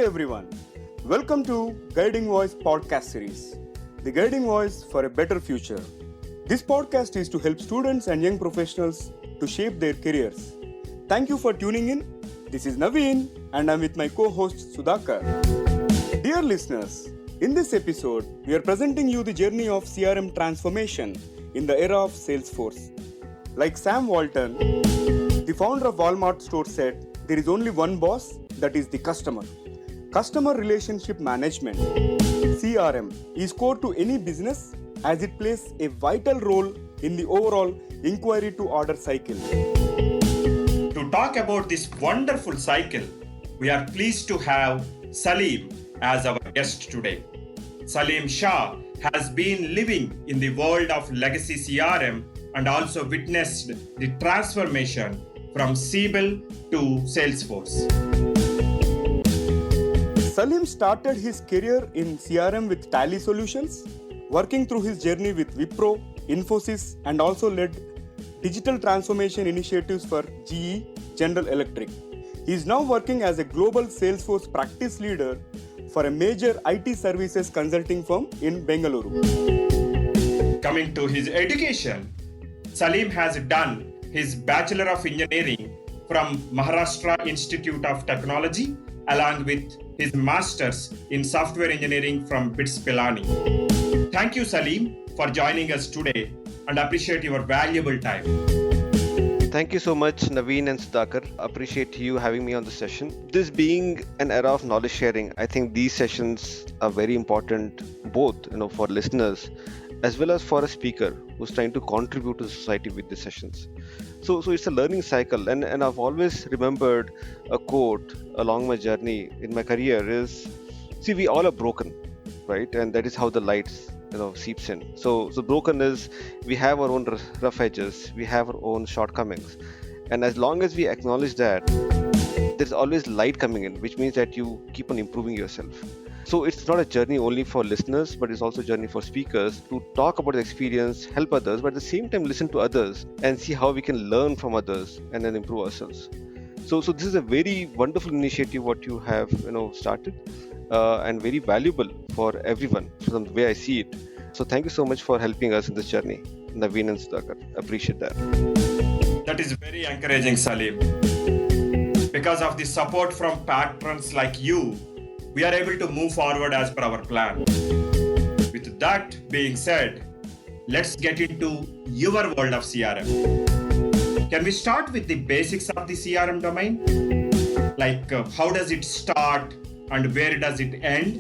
everyone. Welcome to Guiding Voice podcast series, the guiding voice for a better future. This podcast is to help students and young professionals to shape their careers. Thank you for tuning in. This is Naveen and I'm with my co-host Sudhakar. Dear listeners, in this episode, we are presenting you the journey of CRM transformation in the era of Salesforce. Like Sam Walton, the founder of Walmart store said, there is only one boss, that is the customer. Customer relationship management, CRM, is core to any business as it plays a vital role in the overall inquiry to order cycle. To talk about this wonderful cycle, we are pleased to have Salim as our guest today. Salim Shah has been living in the world of legacy CRM and also witnessed the transformation from Siebel to Salesforce. Salim started his career in CRM with Tally Solutions, working through his journey with Wipro, Infosys, and also led digital transformation initiatives for GE, General Electric. He is now working as a global Salesforce practice leader for a major IT services consulting firm in Bengaluru. Coming to his education, Salim has done his Bachelor of Engineering from Maharashtra Institute of Technology along with his Masters in Software Engineering from BITS Pilani. Thank you, Salim, for joining us today and appreciate your valuable time. Thank you so much, Naveen and Sudhakar. Appreciate you having me on the session. This being an era of knowledge sharing, I think these sessions are very important both for listeners as well as for a speaker who's trying to contribute to society with these sessions. So it's a learning cycle, and I've always remembered a quote along my journey in my career is, see, we all are broken, right? And that is how the lights seeps in. So broken is, we have our own rough edges, we have our own shortcomings, and as long as we acknowledge that, there's always light coming in, which means that you keep on improving yourself. So it's not a journey only for listeners, but it's also a journey for speakers to talk about the experience, help others, but at the same time listen to others and see how we can learn from others and then improve ourselves. So this is a very wonderful initiative what you have started, and very valuable for everyone from the way I see it. So thank you so much for helping us in this journey, Naveen and Sudhakar. Appreciate that. That is very encouraging, Salim. Because of the support from patrons like you, we are able to move forward as per our plan. With that being said, let's get into your world of CRM. Can we start with the basics of the CRM domain? Like how does it start and where does it end?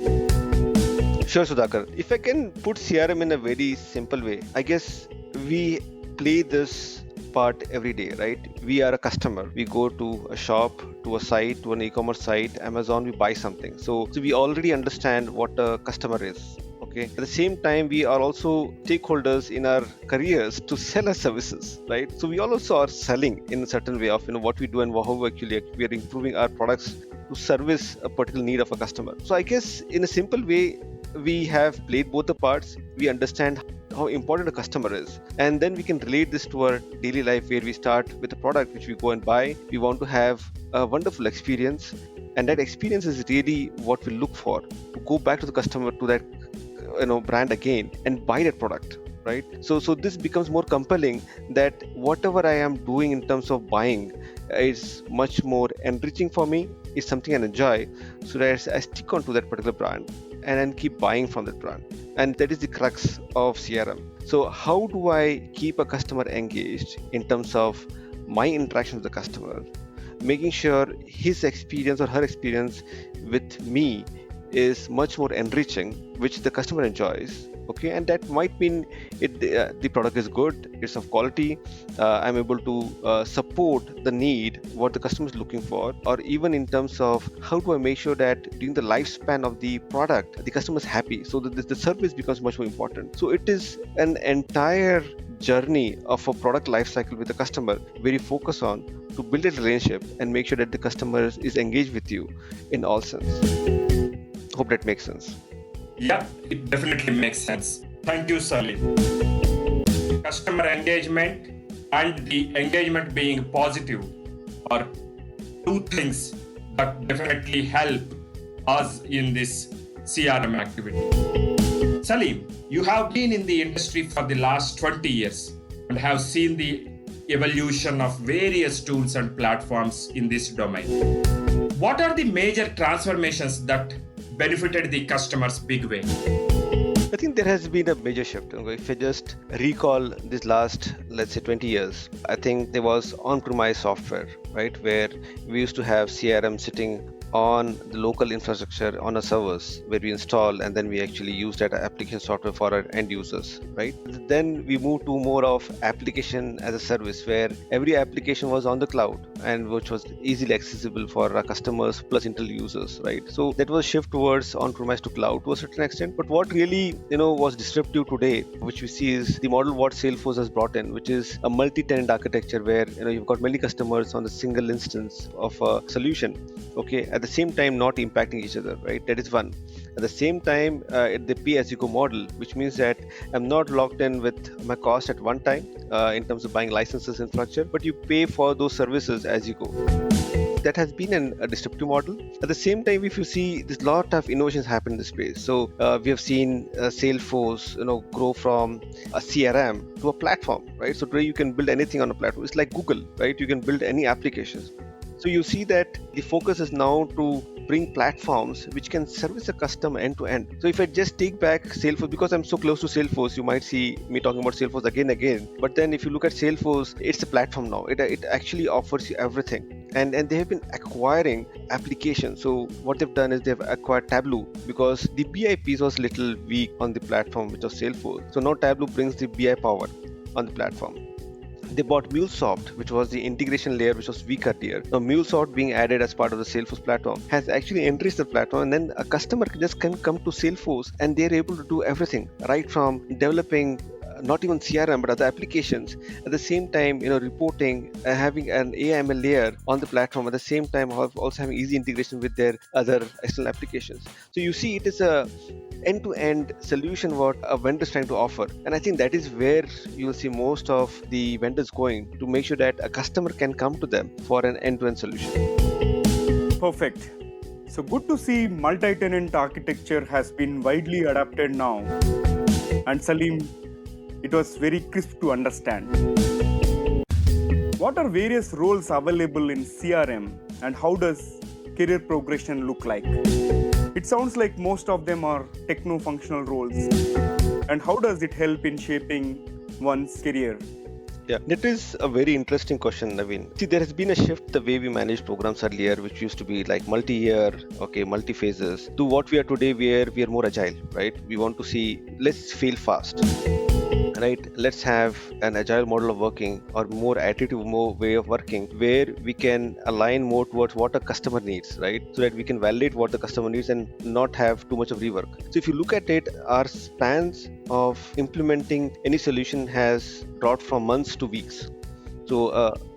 Sure, Sudhakar. If I can put CRM in a very simple way, I guess we play this part every day, right? We are a customer. We go to a shop, to a site, to an e-commerce site, Amazon, we buy something. So we already understand what a customer is. Okay. At the same time, we are also stakeholders in our careers to sell our services, right? So we also are selling in a certain way of what we do and how actually we are improving our products to service a particular need of a customer. So I guess in a simple way, we have played both the parts. We understand how important a customer is, and then we can relate this to our daily life where we start with a product which we go and buy. We want to have a wonderful experience, and that experience is really what we look for, to go back to the customer, to that brand again and buy that product, right? So this becomes more compelling, that whatever I am doing in terms of buying is much more enriching for me. It's something I enjoy, so that I stick on to that particular brand and then keep buying from that brand. And that is the crux of CRM. So how do I keep a customer engaged in terms of my interaction with the customer, making sure his experience or her experience with me is much more enriching, which the customer enjoys. Okay, and that might mean the product is good, it's of quality, I'm able to support the need, what the customer is looking for, or even in terms of how do I make sure that during the lifespan of the product, the customer is happy, so that the service becomes much more important. So it is an entire journey of a product lifecycle with the customer, where you focus on to build a relationship and make sure that the customer is engaged with you in all sense. Hope that makes sense. Yeah, it definitely makes sense. Thank you, Salim. Customer engagement and the engagement being positive are two things that definitely help us in this CRM activity. Salim, you have been in the industry for the last 20 years and have seen the evolution of various tools and platforms in this domain. What are the major transformations that benefited the customers big way? I think there has been a major shift. If I just recall this last, let's say 20 years, I think there was on-premise software, right? Where we used to have CRM sitting on the local infrastructure on our servers where we install and then we actually use that application software for our end users, right? Then we moved to more of application as a service where every application was on the cloud and which was easily accessible for our customers plus internal users, right? So that was a shift towards on-premise to cloud to a certain extent. But what really, was disruptive today, which we see is the model what Salesforce has brought in, which is a multi-tenant architecture where, you've got many customers on a single instance of a solution, okay? At the same time not impacting each other, right? That is one. At the same time, the pay as you go model, which means that I'm not locked in with my cost at one time in terms of buying licenses and infrastructure, but you pay for those services as you go. That has been a disruptive model. At the same time, if you see, there's a lot of innovations happen in this space. So we have seen Salesforce, grow from a CRM to a platform, right? So today you can build anything on a platform. It's like Google, right? You can build any applications. So you see that the focus is now to bring platforms which can service a customer end to end. So if I just take back Salesforce, because I'm so close to Salesforce, you might see me talking about Salesforce again and again. But then if you look at Salesforce, it's a platform now. It actually offers you everything. And they have been acquiring applications. So what they've done is they've acquired Tableau because the BI piece was a little weak on the platform, which was Salesforce. So now Tableau brings the BI power on the platform. They bought MuleSoft, which was the integration layer, which was weak earlier. Now, MuleSoft being added as part of the Salesforce platform has actually enriched the platform, and then a customer can come to Salesforce and they're able to do everything, right from developing not even CRM but other applications. At the same time, reporting, having an AI/ML layer on the platform. At the same time, also having easy integration with their other external applications. So you see, it is a end-to-end solution what a vendor is trying to offer, and I think that is where you will see most of the vendors going to make sure that a customer can come to them for an end-to-end solution. Perfect. So good to see multi-tenant architecture has been widely adapted now. And Salim, it was very crisp to understand. What are various roles available in CRM and how does career progression look like? It sounds like most of them are techno-functional roles. And how does it help in shaping one's career? Yeah, that is a very interesting question, Naveen. See, there has been a shift the way we managed programs earlier, which used to be like multi-year, multi-phases, to what we are today, where we are more agile, right? We want to see, let's fail fast. Right, let's have an agile model of working or more iterative way of working where we can align more towards what a customer needs, right? So that we can validate what the customer needs and not have too much of rework. So if you look at it, our spans of implementing any solution has dropped from months to weeks. So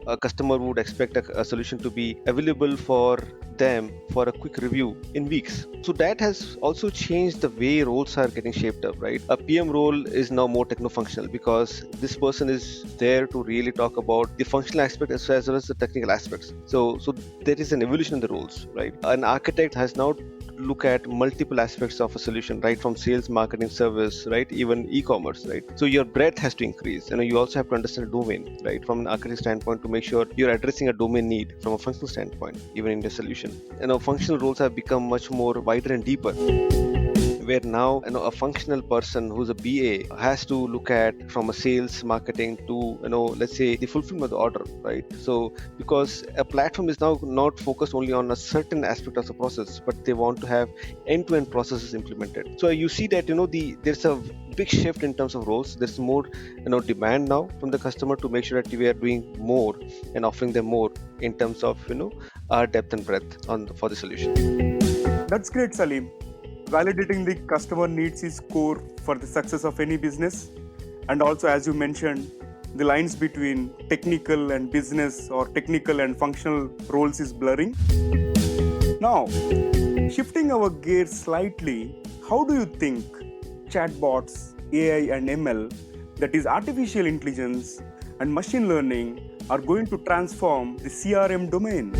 a customer would expect a solution to be available for them for a quick review in weeks. So that has also changed the way roles are getting shaped up, right? A PM role is now more techno-functional because this person is there to really talk about the functional aspect as well as the technical aspects. So there is an evolution in the roles, right? An architect has now look at multiple aspects of a solution, right from sales, marketing, service, right, even e-commerce, right? So your breadth has to increase. You also have to understand a domain, right, from an architect standpoint to make sure you're addressing a domain need from a functional standpoint, even in the solution. Functional roles have become much more wider and deeper, where now a functional person who's a BA has to look at from a sales, marketing to let's say the fulfillment of the order, right? So because a platform is now not focused only on a certain aspect of the process, but they want to have end-to-end processes implemented. So you see that there's a big shift in terms of roles. There's more demand now from the customer to make sure that we are doing more and offering them more in terms of our depth and breadth for the solution. That's great, Salim. Validating the customer needs is core for the success of any business. And also, as you mentioned, the lines between technical and business or technical and functional roles is blurring. Now, shifting our gears slightly, how do you think chatbots, AI and ML, that is artificial intelligence and machine learning, are going to transform the CRM domain?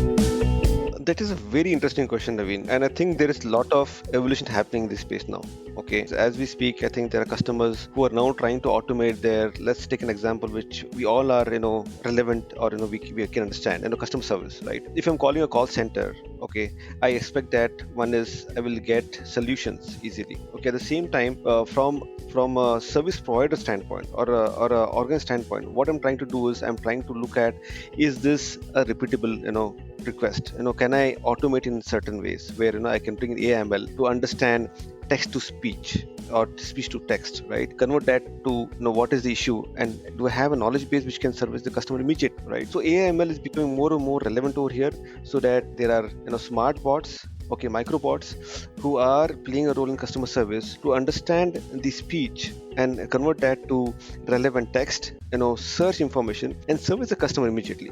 That is a very interesting question, Naveen. And I think there is a lot of evolution happening in this space now. Okay. So as we speak, I think there are customers who are now trying to automate their, let's take an example which we all are, relevant or, we can understand, customer service, right? If I'm calling a call center, okay, I expect that one is I will get solutions easily. Okay. At the same time, from a service provider standpoint or a organ standpoint, what I'm trying to do is I'm trying to look at, is this a repeatable, request? Can I automate in certain ways where I can bring in AML to understand text to speech or speech to text, right? Convert that to what is the issue, and do I have a knowledge base which can service the customer immediately, right? So AML is becoming more and more relevant over here, so that there are smart bots, okay, microbots who are playing a role in customer service to understand the speech and convert that to relevant text, search information and service the customer immediately.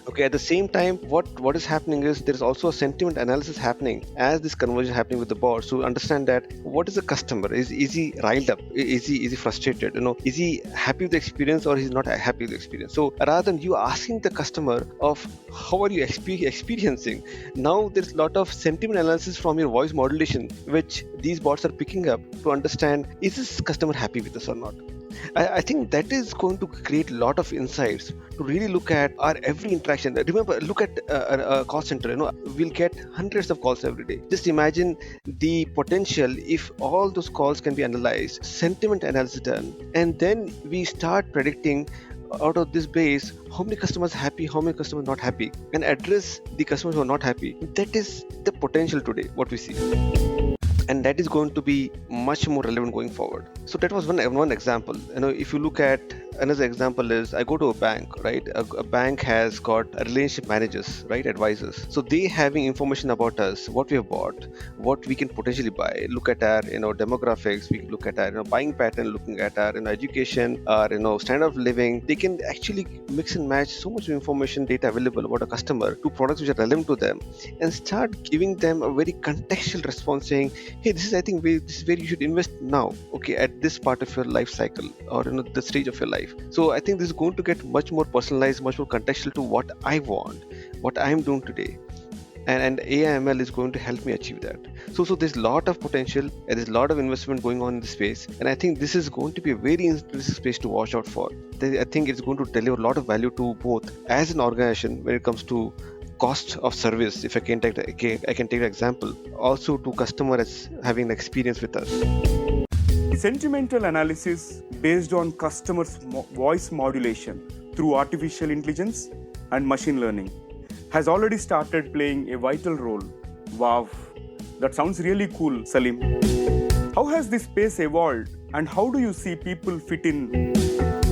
Okay, at the same time, what is happening is there is also a sentiment analysis happening as this conversion happening with the bots to understand that what is the customer, is he riled up, is he frustrated, is he happy with the experience or he's not happy with the experience. So rather than you asking the customer of how are you experiencing, now there's a lot of sentiment analysis from your voice modulation which these bots are picking up to understand, is this customer happy with us or not. I think that is going to create a lot of insights to really look at our every interaction. Remember, look at a call center. We'll get hundreds of calls every day. Just imagine the potential if all those calls can be analyzed, sentiment analysis done, and then we start predicting out of this base how many customers happy, how many customers not happy, and address the customers who are not happy. That is the potential today, what we see. And that is going to be much more relevant going forward. So that was one example. If you look at another example is I go to a bank, right? A bank has got relationship managers, right? Advisors. So they having information about us, what we have bought, what we can potentially buy. Look at our, demographics. We look at our, buying pattern. Looking at our, education, our, standard of living. They can actually mix and match so much information, data available about a customer to products which are relevant to them, and start giving them a very contextual response, saying, hey, this is where you should invest now, okay, at this part of your life cycle or the stage of your life. So I think this is going to get much more personalized, much more contextual to what I want, what I'm doing today, and AIML is going to help me achieve that. So there's a lot of potential and there's a lot of investment going on in this space, and I think this is going to be a very interesting space to watch out for. I think it's going to deliver a lot of value to both as an organization when it comes to cost of service, if I can take an example, also to customers having an experience with us. Sentimental analysis based on customers' voice modulation through artificial intelligence and machine learning has already started playing a vital role. Wow, that sounds really cool, Salim. How has this space evolved and how do you see people fit in?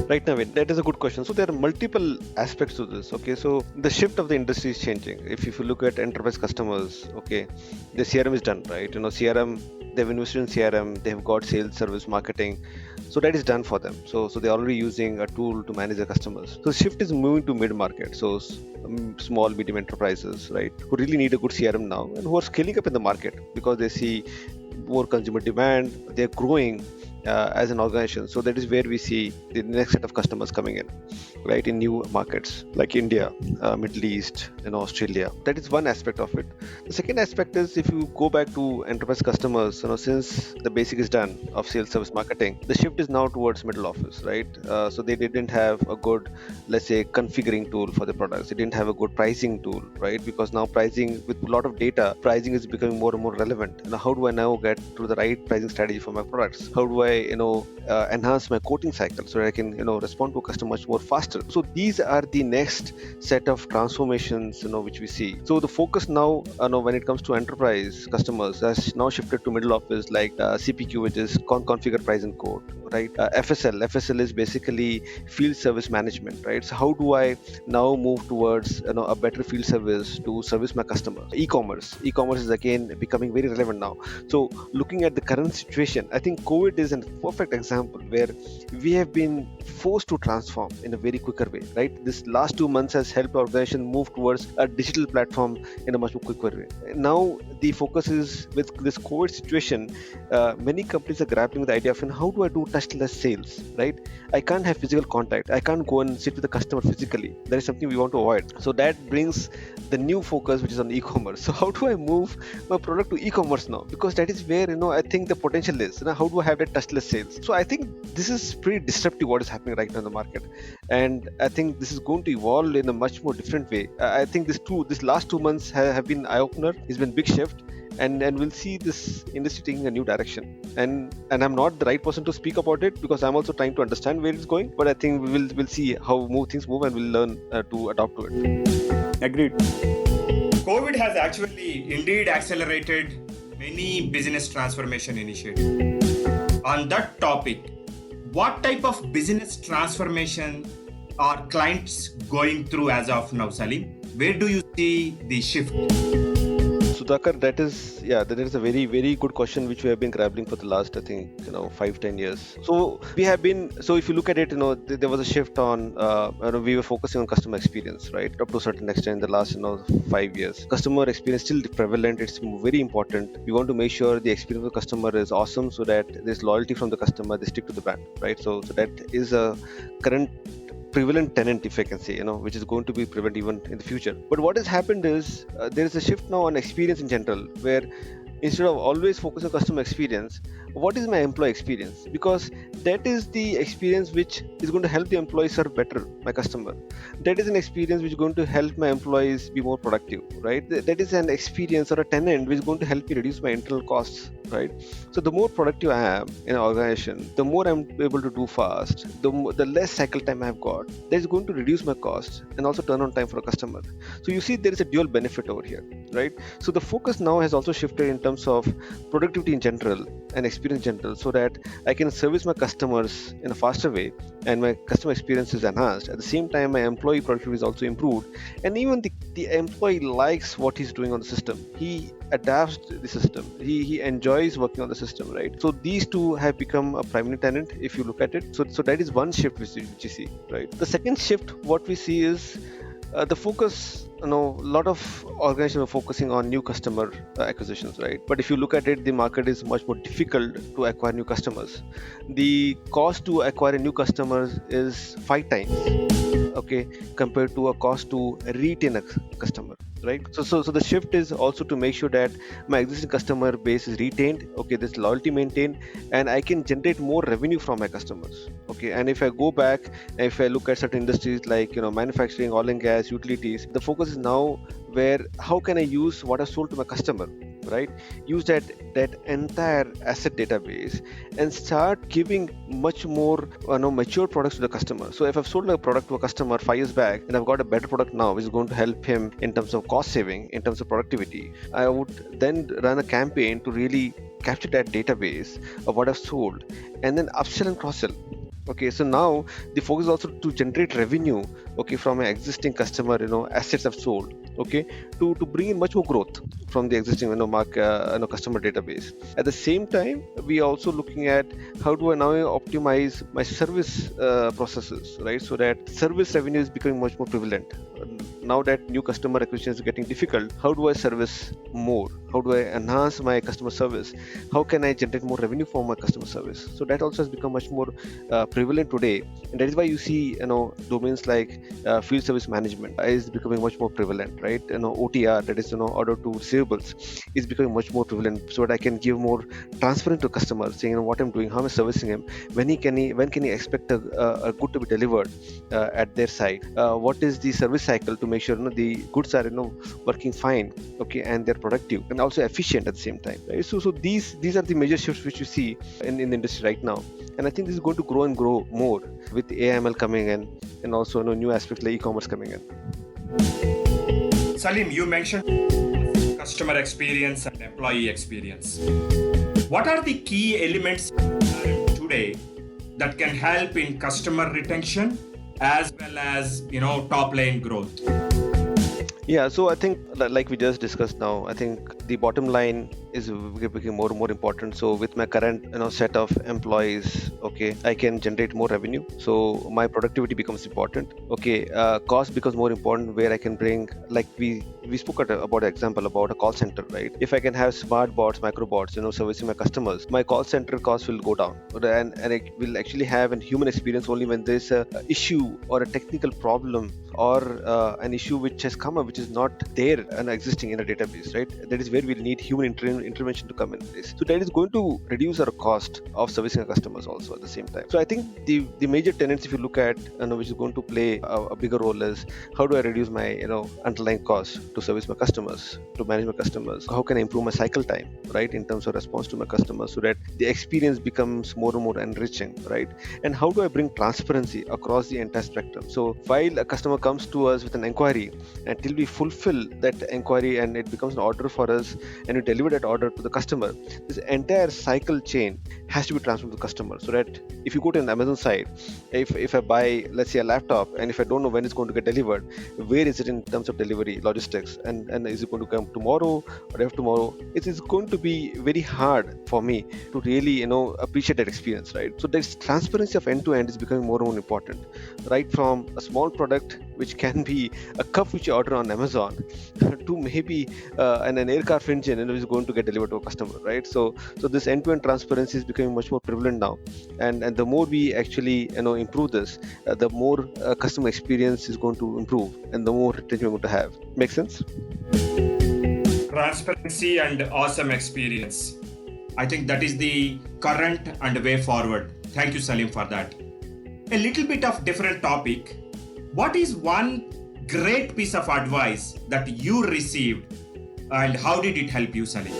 Right, Naveen, that is a good question. So there are multiple aspects to this. Okay, so the shift of the industry is changing. If you look at enterprise customers, okay, the CRM is done, right? CRM, they've invested in CRM, they have got sales, service, marketing. So that is done for them. So they're already using a tool to manage their customers. So the shift is moving to mid-market. So small, medium enterprises, right, who really need a good CRM now and who are scaling up in the market because they see more consumer demand, they're growing as an organization. So that is where we see the next set of customers coming in, right, in new markets like India, Middle East, Australia. That is one aspect of it. The second aspect is if you go back to enterprise customers, since the basic is done of sales, service, marketing, the shift is now towards middle office, right? So they didn't have a good, let's say, configuring tool for the products. They didn't have a good pricing tool, right? Because now pricing with a lot of data, pricing is becoming more and more relevant. How do I now get to the right pricing strategy for my products? How do I enhance my quoting cycle so that I can respond to a customer much more faster? So these are the next set of transformations which we see. So the focus now when it comes to enterprise customers has now shifted to middle office, like CPQ, which is configure, price and quote, right? FSL is basically field service management, right? So how do I now move towards a better field service to service my customers? E-commerce is again becoming very relevant now. So looking at the current situation, I think COVID is a perfect example where we have been forced to transform in a very quicker way, right? This last 2 months has helped our organization move towards a digital platform in a much more quicker way. Now the focus is with this COVID situation. Many companies are grappling with the idea of how do I do touchless sales, right? I can't have physical contact. I can't go and sit with the customer physically. That is something we want to avoid. So that brings the new focus, which is on e-commerce. So how do I move my product to e-commerce now? Because that is where I think the potential is. How do I have that touchless sales? So I think this is pretty disruptive what is happening right now in the market, and I think this is going to evolve in a much more different way. I think this last 2 months have been eye opener. It's been big shift. And we'll see this industry taking a new direction. And I'm not the right person to speak about it because I'm also trying to understand where it's going. But I think we'll see how things move, and we'll learn to adapt to it. Agreed. COVID has actually indeed accelerated many business transformation initiatives. On that topic, what type of business transformation are clients going through as of now, Salim? Where do you see the shift? Sudhakar, that is a very, very good question which we have been grappling for the last, I think, 5-10 years. So if you look at it, there was a shift on, we were focusing on customer experience, right? Up to a certain extent in the last, 5 years. Customer experience still prevalent. It's very important. We want to make sure the experience of the customer is awesome so that there's loyalty from the customer, they stick to the brand, right? So that is a current prevalent tenant, if I can say, which is going to be prevalent even in the future. But what has happened is there is a shift now on experience in general, where instead of always focusing on customer experience, what is my employee experience? Because that is the experience which is going to help the employee serve better my customer. That is an experience which is going to help my employees be more productive, right? That is an experience or a tenant which is going to help me reduce my internal costs, right? So the more productive I am in an organization, the more I'm able to do fast, the less cycle time I've got. That is going to reduce my cost and also turn on time for a customer. So you see there is a dual benefit over here, right? So the focus now has also shifted in terms of productivity in general and experience in general, so that I can service my customers in a faster way and my customer experience is enhanced. At the same time, my employee productivity is also improved, and even the employee likes what he's doing on the system. He adapts to the system. He enjoys working on the system, right? So these two have become a primary tenant if you look at it. So that is one shift which you see, right? The second shift, what we see is the focus. A lot of organizations are focusing on new customer acquisitions, right? But if you look at it, the market is much more difficult to acquire new customers. The cost to acquire new customers is 5 times, okay, compared to a cost to retain a customer, right? So the shift is also to make sure that my existing customer base is retained, okay, there's loyalty maintained, and I can generate more revenue from my customers, okay. And if I go back, if I look at certain industries like manufacturing, oil and gas, utilities, the focus is now where how can I use what I've sold to my customer, right? Use that entire asset database and start giving much more mature products to the customer. So if I've sold a product to a customer 5 years back and I've got a better product now which is going to help him in terms of cost saving, in terms of productivity, I would then run a campaign to really capture that database of what I've sold and then upsell and cross-sell. Okay, so now the focus is also to generate revenue, okay, from an existing customer, assets I've sold, okay, to bring in much more growth from the existing, customer database. At the same time, we are also looking at how do I now optimize my service processes, right? So that service revenue is becoming much more prevalent. Now that new customer acquisition is getting difficult, how do I service more? How do I enhance my customer service? How can I generate more revenue from my customer service? So that also has become much more prevalent today, and that is why you see domains like field service management is becoming much more prevalent, right? OTR, that is order to receivables, is becoming much more prevalent, so that I can give more transparent to customers, saying what I'm doing, how I'm servicing him, when can he expect a good to be delivered at their site, what is the service cycle to make sure the goods are working fine, okay, and they're productive and also efficient at the same time, right? So these are the major shifts which you see in the industry right now, and I think this is going to grow and grow more with AML coming in, and also new aspects like e-commerce coming in. Salim, you mentioned customer experience and employee experience. What are the key elements today that can help in customer retention as well as top line growth? Yeah, so I think like we just discussed now, I think the bottom line is becoming more and more important. So with my current set of employees, okay, I can generate more revenue. So my productivity becomes important. Okay, cost becomes more important, where I can bring, like we spoke about an example about a call center, right? If I can have smart bots, micro bots, servicing my customers, my call center costs will go down, and I will actually have a human experience only when there's a issue or a technical problem or an issue which has come up which is not there and existing in a database, right? That is where we need human intervention to come in place. So that is going to reduce our cost of servicing our customers also at the same time. So I think the major tenets, if you look at, which is going to play a bigger role, is how do I reduce my underlying cost to service my customers, to manage my customers? How can I improve my cycle time, right, in terms of response to my customers, so that the experience becomes more and more enriching, right? And how do I bring transparency across the entire spectrum? So while a customer comes to us with an inquiry, until we fulfill that inquiry and it becomes an order for us and we deliver that order to the customer, this entire cycle chain has to be transferred to the customer. So that if you go to an Amazon site, if I buy, let's say, a laptop, and if I don't know when it's going to get delivered, where is it in terms of delivery logistics, and is it going to come tomorrow or after tomorrow, it is going to be very hard for me to really appreciate that experience, right? So this transparency of end to end is becoming more and more important, right? From a small product which can be a cup which you order on Amazon to maybe an aircraft engine which is going to get delivered to a customer, right? So this end-to-end transparency is becoming much more prevalent now, and the more we actually improve this, the more customer experience is going to improve, and the more retention we're going to have. Make sense? Transparency and awesome experience. I think that is the current and way forward. Thank you, Salim, for that. A little bit of different topic. What is one great piece of advice that you received, and how did it help you, Salim?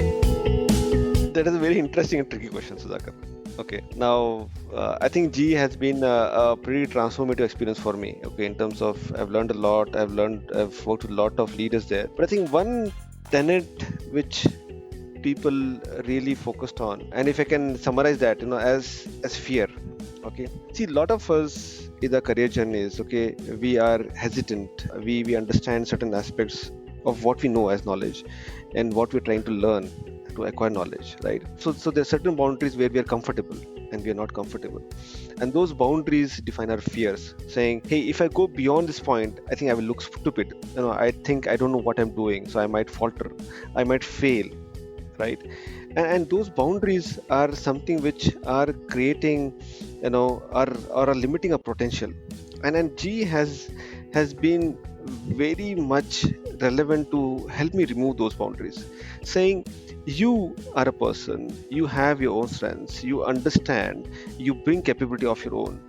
That is a very interesting and tricky question, Sudhakar. Okay, now I think G has been a pretty transformative experience for me. Okay, in terms of I've learned a lot. I've worked with a lot of leaders there. But I think one tenet which people really focused on, and if I can summarize that, as fear. Okay, see, a lot of us in the career journeys, okay, we are hesitant. We understand certain aspects of what we know as knowledge and what we're trying to learn to acquire knowledge, right? So there are certain boundaries where we are comfortable and we are not comfortable, and those boundaries define our fears, saying, hey, if I go beyond this point, I think I will look stupid. I think I don't know what I'm doing, so I might falter, I might fail, right? And those boundaries are something which are creating, are limiting our potential. And G has been very much relevant to help me remove those boundaries, saying, you are a person, you have your own strengths, you understand, you bring capability of your own,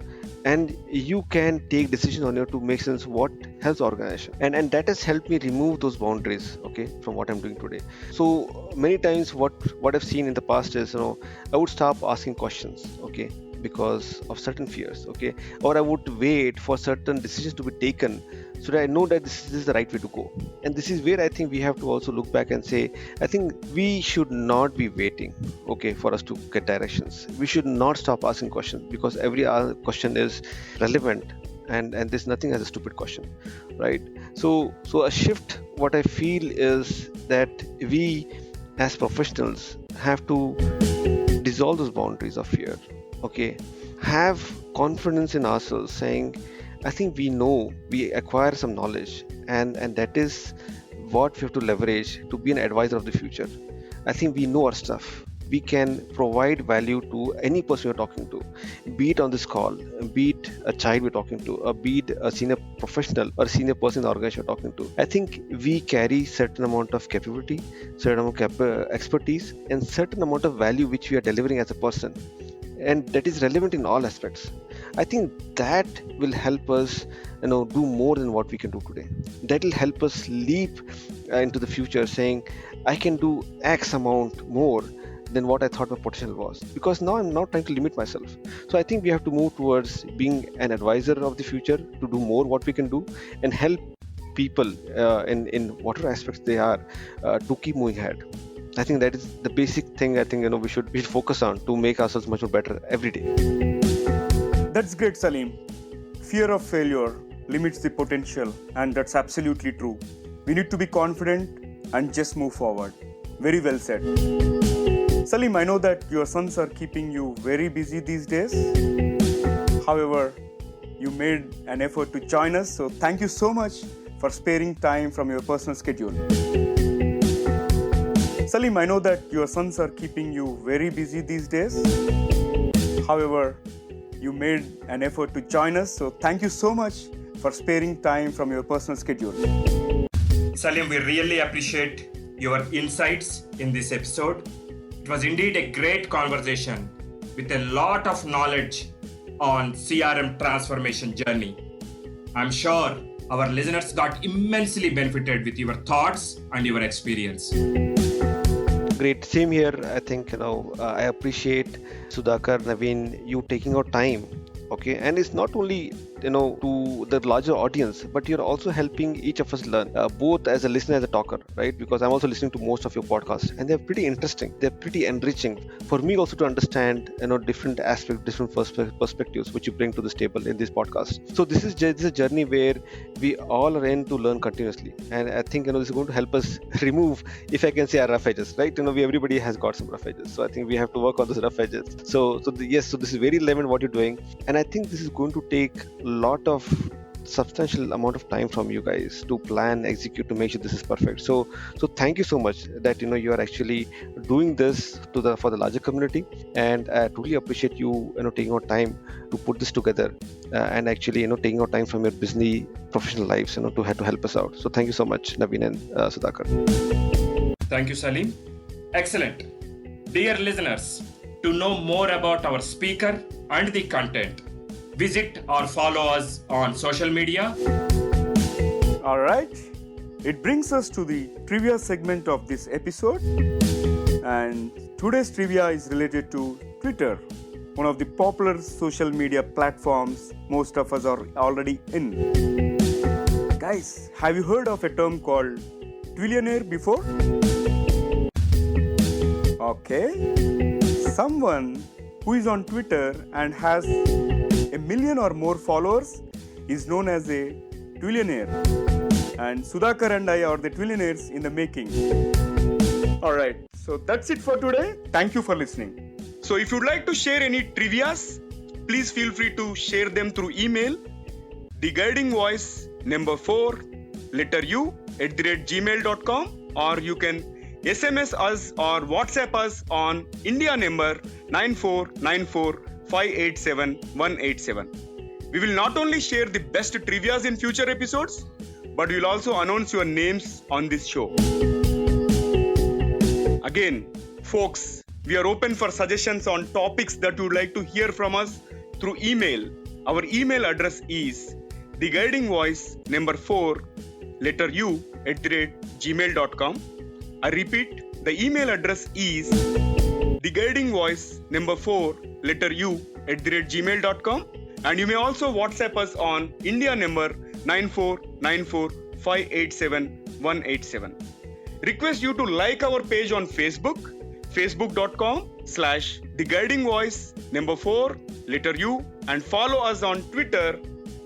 and you can take decisions on your to make sense what helps organization, and that has helped me remove those boundaries, okay, from what I'm doing today. So many times what I've seen in the past is, I would stop asking questions, okay, because of certain fears, okay, or I would wait for certain decisions to be taken so that I know that this is the right way to go. And this is where I think we have to also look back and say, I think we should not be waiting, okay, for us to get directions. We should not stop asking questions, because every question is relevant, and there's nothing as a stupid question, right? So a shift, what I feel is that we as professionals have to dissolve those boundaries of fear, okay, have confidence in ourselves, saying, I think we know, we acquire some knowledge, and that is what we have to leverage to be an advisor of the future. I think we know our stuff. We can provide value to any person we're talking to, be it on this call, be it a child we're talking to, or be it a senior professional or a senior person in the organization we're talking to. I think we carry certain amount of capability, certain amount of expertise, and certain amount of value which we are delivering as a person, and that is relevant in all aspects. I think that will help us, do more than what we can do today. That will help us leap into the future, saying, I can do X amount more than what I thought my potential was, because now I'm not trying to limit myself. So I think we have to move towards being an advisor of the future, to do more what we can do and help people in whatever aspects they are, to keep moving ahead. I think that is the basic thing I think we should focus on to make ourselves much more better every day. That's great, Salim. Fear of failure limits the potential, and that's absolutely true. We need to be confident and just move forward. Very well said. Salim, I know that your sons are keeping you very busy these days. However, you made an effort to join us, so thank you so much for sparing time from your personal schedule. Salim, I know that your sons are keeping you very busy these days. However, you made an effort to join us, so thank you so much for sparing time from your personal schedule. Salim, we really appreciate your insights in this episode. It was indeed a great conversation with a lot of knowledge on CRM transformation journey. I'm sure our listeners got immensely benefited with your thoughts and your experience. Great. Same here. I think, I appreciate Sudhakar, Naveen, you taking out time. Okay. And it's not only, to the larger audience, but you're also helping each of us learn, both as a listener, as a talker, right? Because I'm also listening to most of your podcasts and they're pretty interesting. They're pretty enriching for me also to understand, different aspects, different perspectives, which you bring to this table in this podcast. So this is a journey where we all are in to learn continuously. And I think, this is going to help us remove, if I can say, our rough edges, right? Everybody has got some rough edges. So I think we have to work on those rough edges. So this is very relevant what you're doing. And I think this is going to take a lot of substantial amount of time from you guys to plan, execute, to make sure this is perfect. So thank you so much that you are actually doing this for the larger community, and I truly appreciate you taking out time to put this together, and actually taking out time from your busy professional lives to help us out. So thank you so much, Naveen and Sudhakar. Thank you, Salim. Excellent. Dear listeners, to know more about our speaker and the content, visit or follow us on social media. All right. It brings us to the trivia segment of this episode. And today's trivia is related to Twitter, one of the popular social media platforms most of us are already in. Guys, have you heard of a term called Twillionaire before? Okay. Someone who is on Twitter and has 1 million or more followers is known as a Twillionaire. And Sudhakar and I are the Twillionaires in the making. Alright, so that's it for today. Thank you for listening. So if you'd like to share any trivias, please feel free to share them through email, theguidingvoice4u@gmail.com, or you can SMS us or WhatsApp us on India number 9494587187. We will not only share the best trivias in future episodes, but we will also announce your names on this show. Again, folks, we are open for suggestions on topics that you would like to hear from us through email. Our email address is theguidingvoice4u@gmail.com. I repeat, the email address is theguidingvoice4u@gmail.com, and you may also WhatsApp us on India number 9494587187. Request you to like our page on Facebook, facebook.com/theguidingvoice4u, and follow us on Twitter,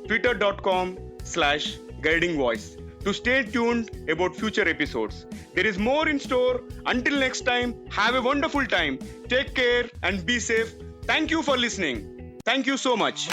twitter.com/guidingvoice, to stay tuned about future episodes. There is more in store. Until next time, have a wonderful time. Take care and be safe. Thank you for listening. Thank you so much.